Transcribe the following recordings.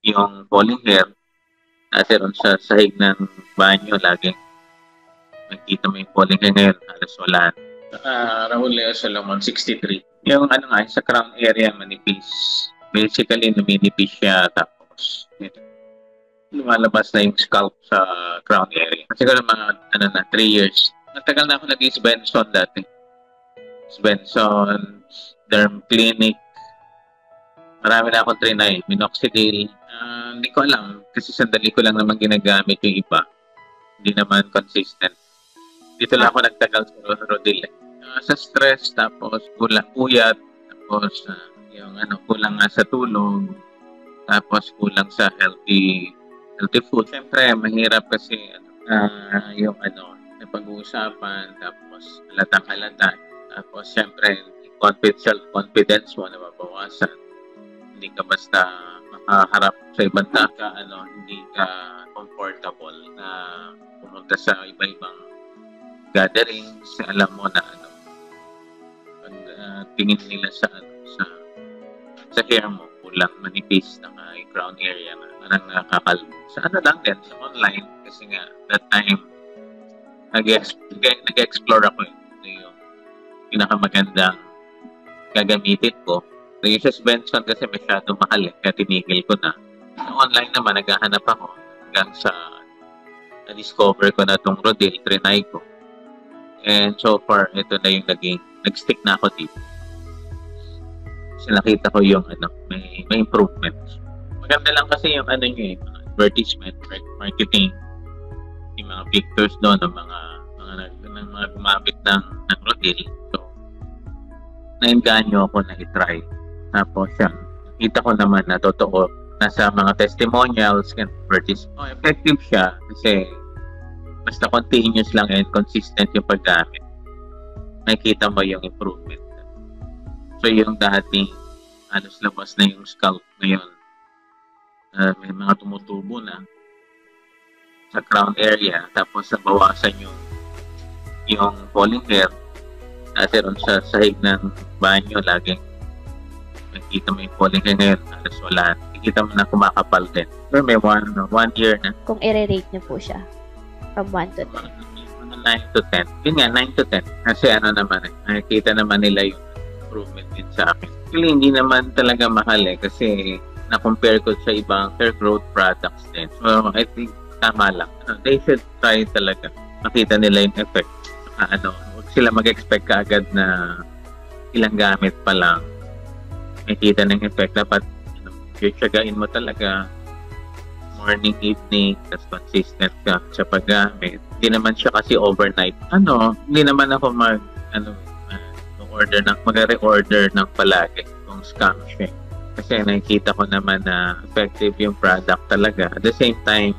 yung falling hair. Dati ron sa sahig ng banyo, laging nakikita mo yung falling hair. Ngayon, halos wala. Raul Leo Solomon, 63. Yung ano nga, sa crown area, manipis. Basically, numinipis siya, tapos lumalabas na yung scalp sa crown area. Siguro mga 3 years. Matagal na ako nag-Svensson dati. Svensson, Derm Clinic. Marami na akong trinay. Minoxidil. Hindi ko alam. Kasi sandali ko lang naman ginagamit yung iba. Hindi naman consistent. Dito lang ako nagtagal sa Rodil. Sa stress, tapos uyat, tapos yung kulang nga sa tulog, tapos kulang sa healthy food. Siyempre, mahirap kasi yung pag-uusapan, tapos halatang-halata. Tapos siyempre, self-confidence mo na mabawasan. Hindi ka basta makaharap sa ibang tao, hindi ka comfortable na pumunta sa iba-ibang gatherings. Alam mo na pag tingin nila sa hair mo, kulang manipis na yung crown area na parang nakakalbo. Sa lang din, sa online, kasi nga that time nag-explore ako yung pinakamagandang gagamitin ko. Yung sa Svensson kasi masyado mahal kaya tinigil ko na. Sa online naman, naghahanap ako hanggang sa na-discover ko na itong Rodil, trinay ko. And so far, ito na yung nag-stick na ako dito. Kasi nakita ko yung may improvement. Maganda lang kasi yung yung mga advertisement, marketing, yung mga pictures doon ng mga gumamit ng Rodil. So, nainganyo ako na i-try. Tapos nakita ko naman na totoo, nasa mga testimonials, advertisement, effective siya kasi basta continuous lang and consistent yung paggamit. Makikita mo yung improvement. So yung dating labas na yung scalp ngayon, may mga tumutubo na sa crown area, tapos nabawasan yung falling hair. Dati ron sa sahig ng banyo, laging nakikita mo yung falling hair ngayon, halos wala. Nakikita mo na kumakapal din. Pero may 1 year na. Kung i-rate niyo po siya from 1 to 10. 9 to 10. Yun nga, 9 to 10. Kasi nakikita naman nila yung improvement din sa akin. Actually, hindi naman talaga mahal kasi na-compare ko sa ibang hair growth products din. So, I think tama lang. They should try talaga. Makita nila yung effect. Huwag sila mag-expect kaagad na ilang gamit pa lang makita ng effect. Dapat tiyagain mo talaga morning, evening, tas consistent ka sa paggamit. Hindi naman siya kasi overnight. Hindi naman ako mag-re-order ng palagi kung scam siya. Kasi nakikita ko naman na effective yung product talaga. At the same time,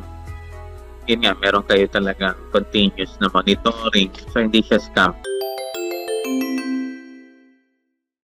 yun nga, meron kayo talagang continuous na monitoring. So, hindi siya scam.